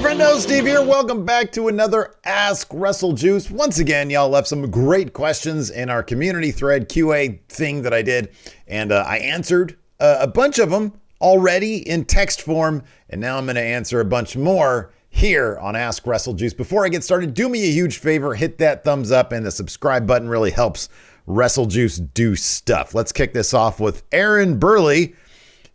friendo, Steve here. Welcome back to another Ask Wrestle Juice. Once again, y'all left some great questions in our community thread QA thing that I did, and I answered a bunch of them already in text form, and now I'm going to answer a bunch more here on Ask Wrestle Juice. Before I get started, do me a huge favor, hit that thumbs up, and the subscribe button really helps Wrestle Juice do stuff. Let's kick this off with Aaron Burley.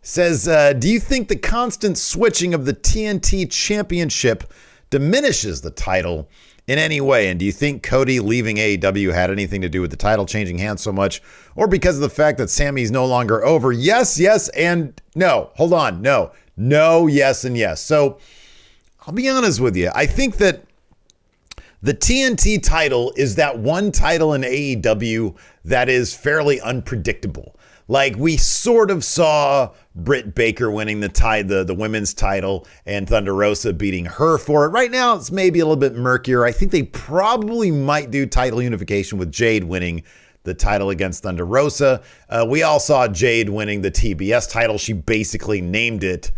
Says, do you think the constant switching of the TNT championship diminishes the title in any way? And do you think Cody leaving AEW had anything to do with the title changing hands so much? Or because of the fact that Sammy's no longer over? Yes, yes, and no. Hold on. No, yes, and yes. So I'll be honest with you. I think that the TNT title is that one title in AEW that is fairly unpredictable. Like, we sort of saw Britt Baker winning the women's title and Thunder Rosa beating her for it. Right now, it's maybe a little bit murkier. I think they probably might do title unification with Jade winning the title against Thunder Rosa. We all saw Jade winning the TBS title. She basically named it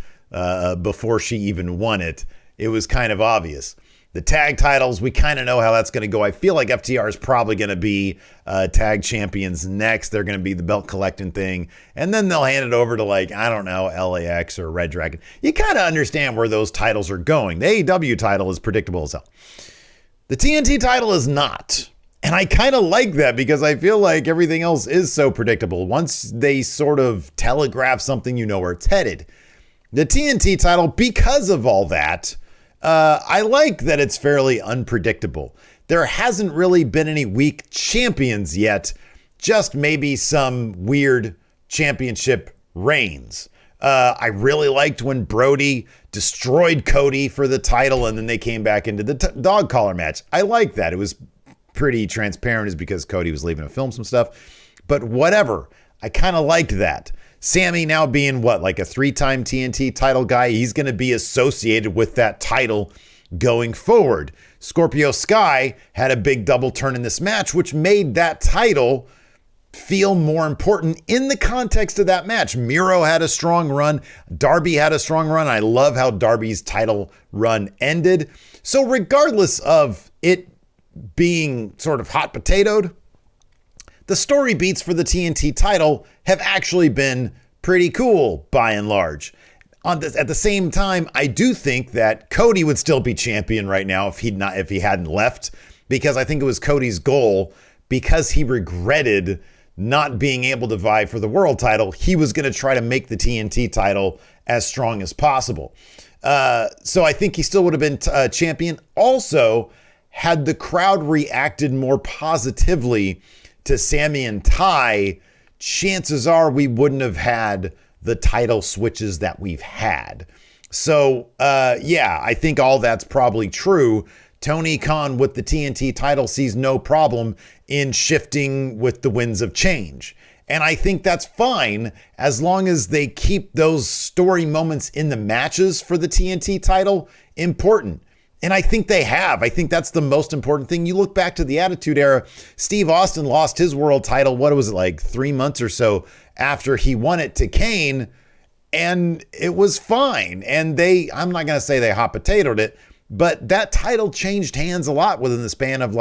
before she even won it. It was kind of obvious. The tag titles, we kind of know how that's going to go. I feel like FTR is probably going to be tag champions next. They're going to be the belt collecting thing. And then they'll hand it over to, like, I don't know, LAX or Red Dragon. You kind of understand where those titles are going. The AEW title is predictable as hell. The TNT title is not. And I kind of like that because I feel like everything else is so predictable. Once they sort of telegraph something, you know where it's headed. The TNT title, because of all that, I like that it's fairly unpredictable. There hasn't really been any weak champions yet, just maybe some weird championship reigns. I really liked when Brody destroyed Cody for the title and then they came back into the dog collar match. I like that. It was pretty transparent, is because Cody was leaving to film some stuff, but whatever. I kind of liked that. Sammy now being like a 3-time TNT title guy, he's going to be associated with that title going forward. Scorpio Sky had a big double turn in this match, which made that title feel more important in the context of that match. Miro had a strong run. Darby had a strong run. I love how Darby's title run ended. So regardless of it being sort of hot potatoed, the story beats for the TNT title have actually been pretty cool by and large. At the same time, I do think that Cody would still be champion right now if he hadn't left, because I think it was Cody's goal, because he regretted not being able to vie for the world title. He was going to try to make the TNT title as strong as possible. So I think he still would have been champion. Also, had the crowd reacted more positively to Sammy and Ty, chances are we wouldn't have had the title switches that we've had. So, yeah, I think all that's probably true. Tony Khan with the TNT title sees no problem in shifting with the winds of change. And I think that's fine as long as they keep those story moments in the matches for the TNT title important. And I think they have. I think that's the most important thing. You look back to the Attitude Era, Steve Austin lost his world title, what was it, like 3 months or so after he won it to Kane, and it was fine. And I'm not going to say they hot potatoed it, but that title changed hands a lot within the span of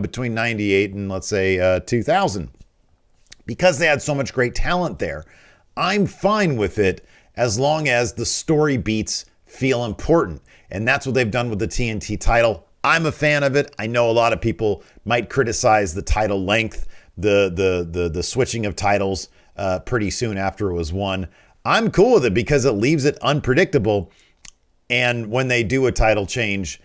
between 98 and let's say 2000, because they had so much great talent there. I'm fine with it as long as the story beats feel important. And that's what they've done with the TNT title. I'm a fan of it. I know a lot of people might criticize the title length, the switching of titles pretty soon after it was won. I'm cool with it because it leaves it unpredictable. And when they do a title change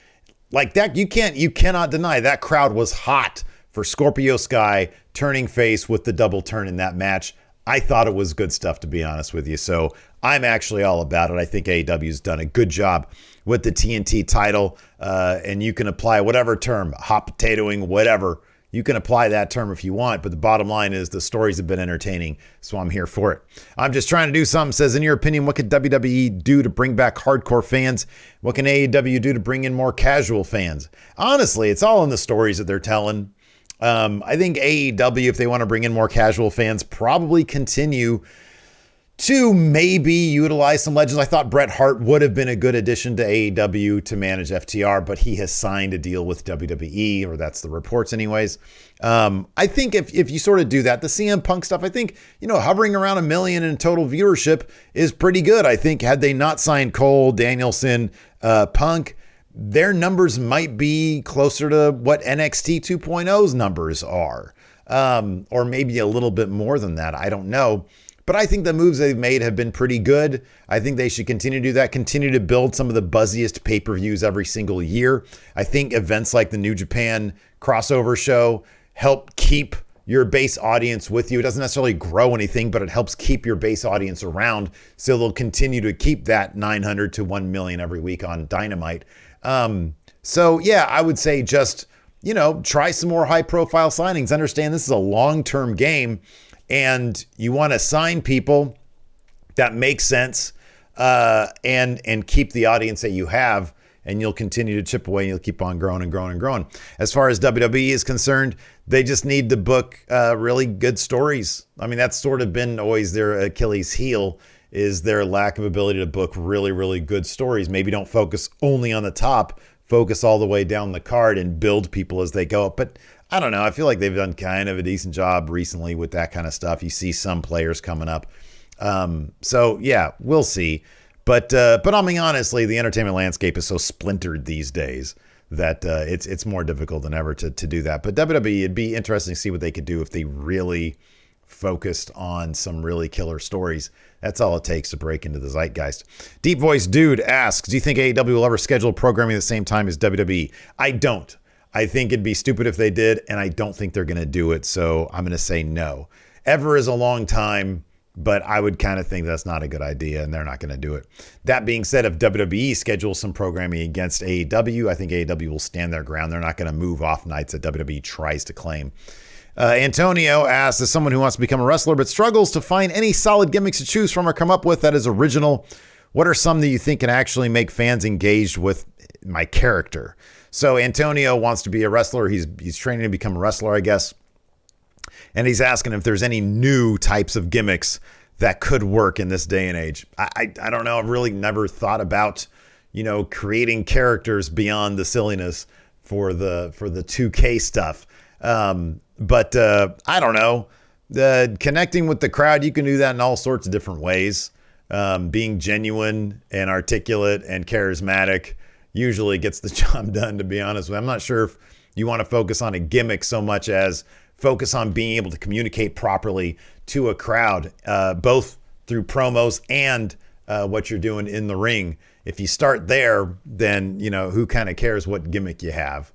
like that, you cannot deny that crowd was hot for Scorpio Sky turning face with the double turn in that match. I thought it was good stuff, to be honest with you. So I'm actually all about it. I think AEW's done a good job with the TNT title. And you can apply whatever term, hot potatoing, whatever. You can apply that term if you want. But the bottom line is the stories have been entertaining. So I'm here for it. I'm just trying to do something. Says, in your opinion, what could WWE do to bring back hardcore fans? What can AEW do to bring in more casual fans? Honestly, it's all in the stories that they're telling. I think AEW, if they want to bring in more casual fans, probably continue to maybe utilize some legends. I thought Bret Hart would have been a good addition to AEW to manage FTR, but he has signed a deal with WWE, or that's the reports anyways. I think if you sort of do that, the CM Punk stuff, I think, hovering around 1 million in total viewership is pretty good. I think had they not signed Cole, Danielson, Punk, their numbers might be closer to what NXT 2.0's numbers are, or maybe a little bit more than that. I don't know. But I think the moves they've made have been pretty good. I think they should continue to do that, continue to build some of the buzziest pay-per-views every single year. I think events like the New Japan crossover show help keep your base audience with you. It doesn't necessarily grow anything, but it helps keep your base audience around. So they'll continue to keep that 900 to 1 million every week on Dynamite. So yeah, I would say just, try some more high-profile signings. Understand this is a long-term game. And you want to sign people that make sense, and keep the audience that you have, and you'll continue to chip away and you'll keep on growing and growing and growing. As far as WWE is concerned, they just need to book really good stories. I mean, that's sort of been always their Achilles heel, is their lack of ability to book really, really good stories. Maybe don't focus only on the top, focus all the way down the card and build people as they go up. But I don't know. I feel like they've done kind of a decent job recently with that kind of stuff. You see some players coming up. So yeah, we'll see. But I mean, honestly, the entertainment landscape is so splintered these days that it's more difficult than ever to do that. But WWE, it'd be interesting to see what they could do if they really focused on some really killer stories. That's all it takes to break into the zeitgeist. Deep Voice Dude asks, do you think AEW will ever schedule programming at the same time as WWE? I don't. I think it'd be stupid if they did, and I don't think they're going to do it, so I'm going to say no. Ever is a long time, but I would kind of think that's not a good idea, and they're not going to do it. That being said, if WWE schedules some programming against AEW, I think AEW will stand their ground. They're not going to move off nights that WWE tries to claim. Antonio asks, as someone who wants to become a wrestler but struggles to find any solid gimmicks to choose from or come up with that is original, what are some that you think can actually make fans engaged with my character? So Antonio wants to be a wrestler. He's training to become a wrestler, I guess. And he's asking if there's any new types of gimmicks that could work in this day and age. I don't know. I've really never thought about, creating characters beyond the silliness for the 2K stuff. But I don't know. Connecting with the crowd, you can do that in all sorts of different ways. Being genuine and articulate and charismatic usually gets the job done, to be honest with you. I'm not sure if you want to focus on a gimmick so much as focus on being able to communicate properly to a crowd, both through promos and what you're doing in the ring. If you start there, then, who kind of cares what gimmick you have?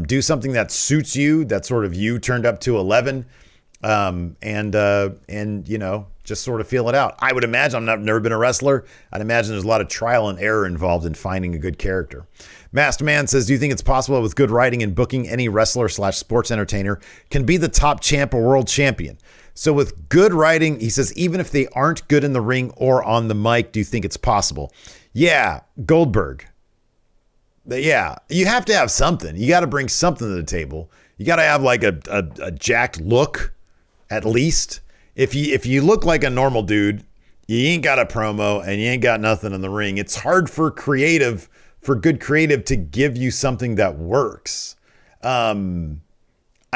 Do something that suits you, that's sort of you turned up to 11, and just sort of feel it out. I would imagine, I've never been a wrestler. I'd imagine there's a lot of trial and error involved in finding a good character. Masked Man says, do you think it's possible with good writing and booking any wrestler / sports entertainer can be the top champ or world champion? So with good writing, he says, even if they aren't good in the ring or on the mic, do you think it's possible? Yeah, Goldberg. Yeah, you have to have something. You got to bring something to the table. You got to have like a jacked look, at least. If you look like a normal dude, you ain't got a promo and you ain't got nothing in the ring. It's hard for good creative to give you something that works. I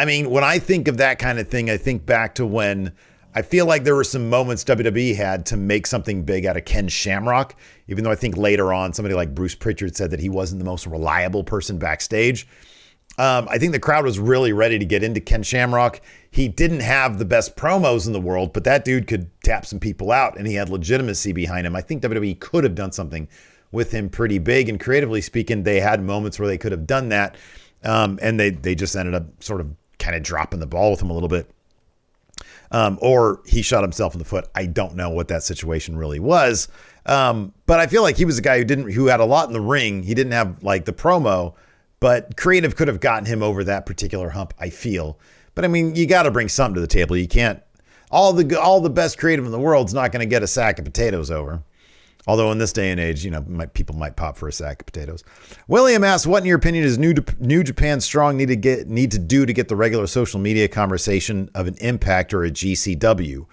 mean, when I think of that kind of thing, I think back to when I feel like there were some moments WWE had to make something big out of Ken Shamrock, even though I think later on somebody like Bruce Pritchard said that he wasn't the most reliable person backstage. I think the crowd was really ready to get into Ken Shamrock. He didn't have the best promos in the world, but that dude could tap some people out and he had legitimacy behind him. I think WWE could have done something with him pretty big, and creatively speaking, they had moments where they could have done that. And they just ended up sort of kind of dropping the ball with him a little bit. Or he shot himself in the foot. I don't know what that situation really was. But I feel like he was a guy who had a lot in the ring. He didn't have like the promo, but creative could have gotten him over that particular hump, I feel. But I mean, you got to bring something to the table. You can't, all the best creative in the world's not going to get a sack of potatoes over. Although in this day and age, people might pop for a sack of potatoes. William asks, what in your opinion is New Japan Strong need to do to get the regular social media conversation of an Impact or a GCW?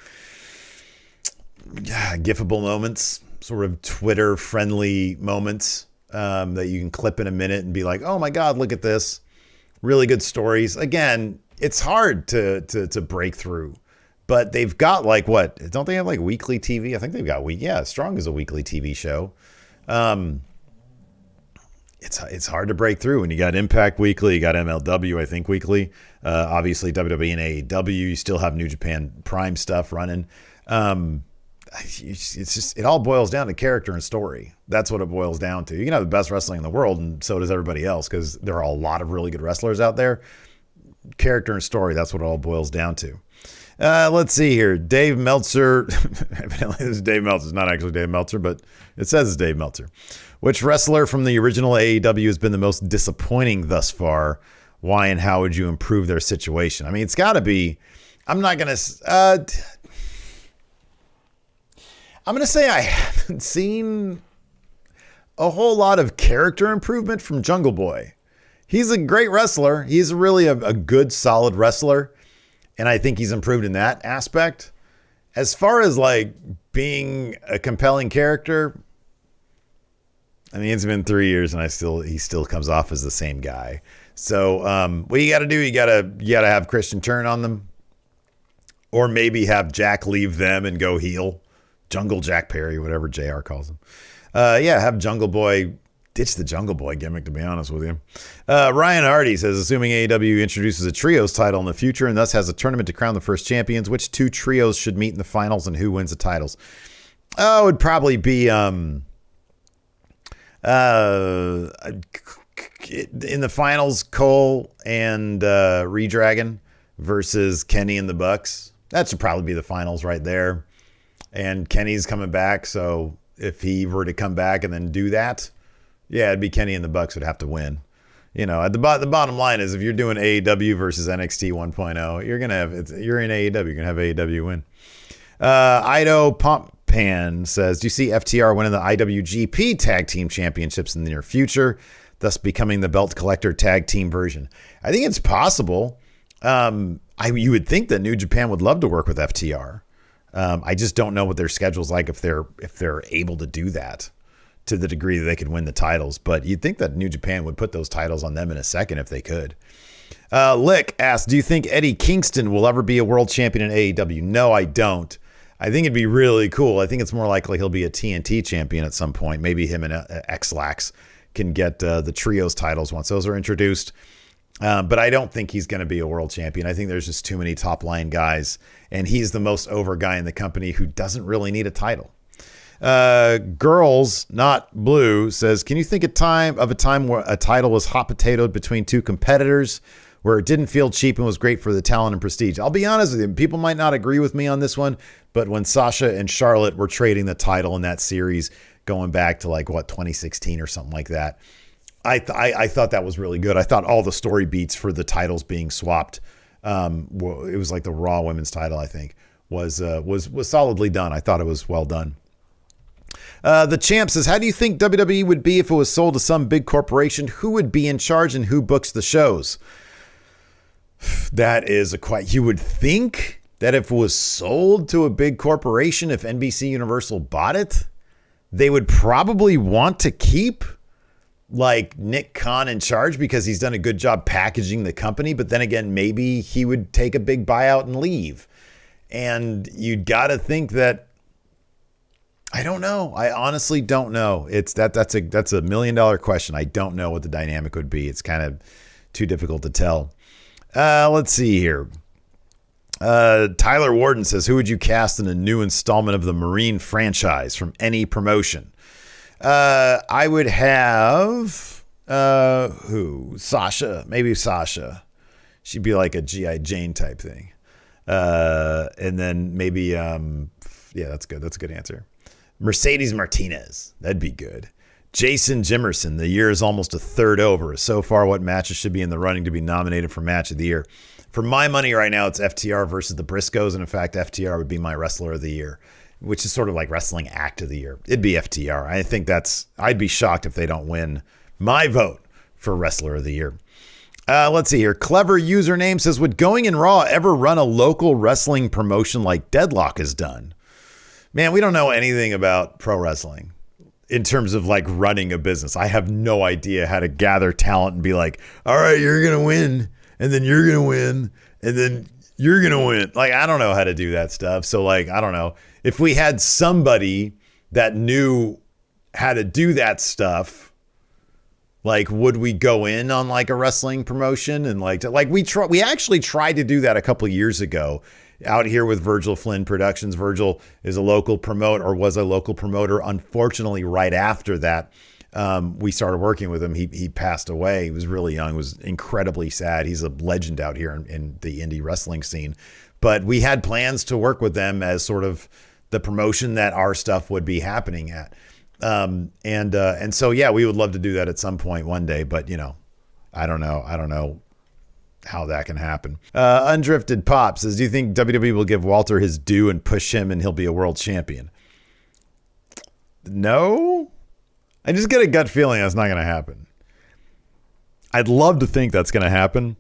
gifable moments, sort of Twitter friendly moments that you can clip in a minute and be like, oh my God, look at this. Really good stories. Again, it's hard to break through, but they've got like what? Don't they have like weekly TV? I think they've got Strong is a weekly TV show. It's hard to break through when you got Impact Weekly, you got MLW, I think weekly. Obviously WWE and AEW, you still have New Japan Prime stuff running. It's just, it all boils down to character and story. That's what it boils down to. You can have the best wrestling in the world, and so does everybody else, because there are a lot of really good wrestlers out there. Character and story, that's what it all boils down to. Let's see here. Dave Meltzer. Evidently, this is Dave Meltzer. It's not actually Dave Meltzer, but it says it's Dave Meltzer. Which wrestler from the original AEW has been the most disappointing thus far? Why and how would you improve their situation? I mean, it's got to be. I'm going to say I haven't seen a whole lot of character improvement from Jungle Boy. He's a great wrestler. He's really a good, solid wrestler. And I think he's improved in that aspect. As far as like being a compelling character, I mean, it's been 3 years and he still comes off as the same guy. So what you got to do, you got to have Christian turn on them, or maybe have Jack leave them and go heel. Jungle Jack Perry, whatever JR calls him. Have Jungle Boy ditch the Jungle Boy gimmick, to be honest with you. Ryan Hardy says, assuming AEW introduces a trios title in the future and thus has a tournament to crown the first champions, which two trios should meet in the finals and who wins the titles? Oh, it would probably be in the finals, Cole and Redragon versus Kenny and the Bucks. That should probably be the finals right there. And Kenny's coming back, so if he were to come back and then do that, yeah, it'd be Kenny and the Bucks would have to win. You know, the bottom line is, if you're doing AEW versus NXT 1.0, you're in AEW, you're gonna have AEW win. Ido Pompan says, do you see FTR winning the IWGP Tag Team Championships in the near future, thus becoming the belt collector tag team version? I think it's possible. You would think that New Japan would love to work with FTR. I just don't know what their schedule's like if they're able to do that to the degree that they could win the titles. But you'd think that New Japan would put those titles on them in a second if they could. Lick asks, do you think Eddie Kingston will ever be a world champion in AEW? No, I don't. I think it'd be really cool. I think it's more likely he'll be a TNT champion at some point. Maybe him and X-Lax can get the trios titles once those are introduced. But I don't think he's going to be a world champion. I think there's just too many top line guys, and he's the most over guy in the company who doesn't really need a title. Girls Not Blue says, can you think of a time where a title was hot potatoed between two competitors, where it didn't feel cheap and was great for the talent and prestige? I'll be honest with you, people might not agree with me on this one, but when Sasha and Charlotte were trading the title in that series, going back to 2016 or something like that, I thought that was really good. I thought all the story beats for the titles being swapped, it was like the Raw Women's title, I think, was solidly done. I thought it was well done. The Champ says, how do you think WWE would be if it was sold to some big corporation? Who would be in charge and who books the shows? That is you would think that if it was sold to a big corporation, if NBC Universal bought it, they would probably want to keep Nick Khan in charge because he's done a good job packaging the company. But then again, maybe he would take a big buyout and leave. And you'd got to think that, I don't know. I honestly don't know. That's a $1 million question. I don't know what the dynamic would be. It's kind of too difficult to tell. Let's see here. Tyler Warden says, who would you cast in a new installment of the Marine franchise from any promotion? I would have Sasha. Maybe Sasha. She'd be like a G.I. Jane type thing. And then maybe that's good. That's a good answer. Mercedes Martinez. That'd be good. Jason Jimerson. The year is almost a third over. So far, what matches should be in the running to be nominated for match of the year? For my money right now, it's FTR versus the Briscoes. And in fact, FTR would be my wrestler of the year, which is sort of like wrestling act of the year. It'd be FTR. I think I'd be shocked if they don't win my vote for wrestler of the year. Let's see here. Clever username says, would Going in Raw ever run a local wrestling promotion like Deadlock has done? Man, we don't know anything about pro wrestling in terms of like running a business. I have no idea how to gather talent and be like, all right, you're going to win, and then you're going to win, and then you're going to win. Like, I don't know how to do that stuff. So like, I don't know. If we had somebody that knew how to do that stuff, like, would we go in on like a wrestling promotion and like we actually tried to do that a couple of years ago out here with Virgil Flynn Productions. Virgil is a local promoter, or was a local promoter. Unfortunately, right after that, we started working with him. He passed away. He was really young. It was incredibly sad. He's a legend out here in the indie wrestling scene. But we had plans to work with them as sort of the promotion that our stuff would be happening at. And so, yeah, we would love to do that at some point one day, but you know, I don't know how that can happen. Undrifted Pop says, do you think WWE will give Walter his due and push him and he'll be a world champion? No, I just get a gut feeling that's not going to happen. I'd love to think that's going to happen,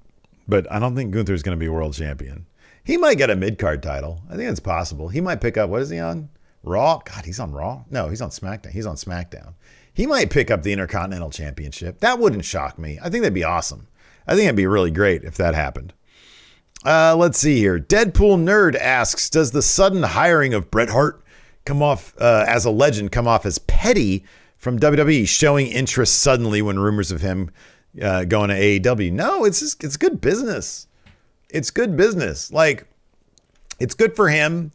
but I don't think Gunther's going to be world champion. He might get a mid-card title. I think it's possible. He might pick up, what is he on? Raw? God, he's on Raw? No, he's on SmackDown. He's on SmackDown. He might pick up the Intercontinental Championship. That wouldn't shock me. I think that'd be awesome. I think it'd be really great if that happened. Let's see here. Deadpool Nerd asks, does the sudden hiring of Bret Hart come off as a legend come off as petty from WWE, showing interest suddenly when rumors of him going to AEW? No, it's good business. It's good business. Like, it's good for him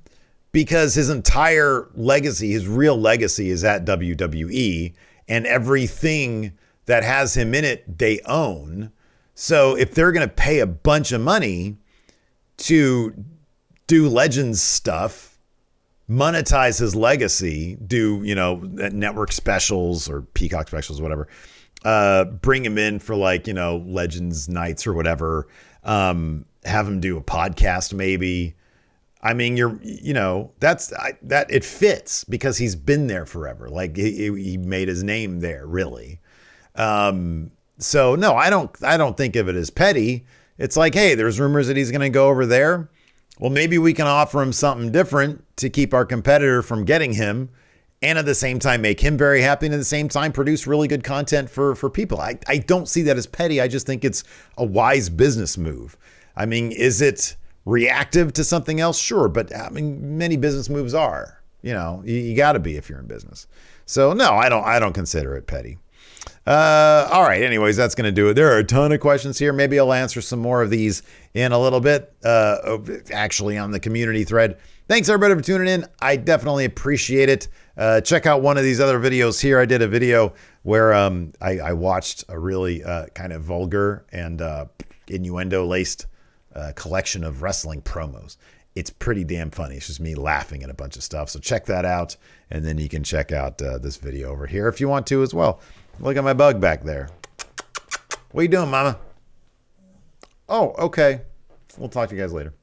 because his entire legacy, his real legacy, is at WWE, and everything that has him in it, they own. So if they're going to pay a bunch of money to do Legends stuff, monetize his legacy, do, you know, network specials or Peacock specials, whatever, bring him in for like, you know, Legends nights or whatever, have him do a podcast maybe. I mean, you know, that it fits because he's been there forever. Like he made his name there, really. So no, I don't think of it as petty. It's like, hey, there's rumors that he's going to go over there. Well, maybe we can offer him something different to keep our competitor from getting him, and at the same time make him very happy, and at the same time produce really good content for people. I don't see that as petty. I just think it's a wise business move. I mean, is it reactive to something else? Sure. But I mean, many business moves are, you know, you got to be if you're in business. So no, I don't consider it petty. All right. Anyways, that's going to do it. There are a ton of questions here. Maybe I'll answer some more of these in a little bit, actually on the community thread. Thanks everybody for tuning in. I definitely appreciate it. Check out one of these other videos here. I did a video where I watched a really kind of vulgar and innuendo laced collection of wrestling promos. It's pretty damn funny. It's just me laughing at a bunch of stuff. So check that out. And then you can check out this video over here if you want to as well. Look at my bug back there. What are you doing, mama? Oh, okay. We'll talk to you guys later.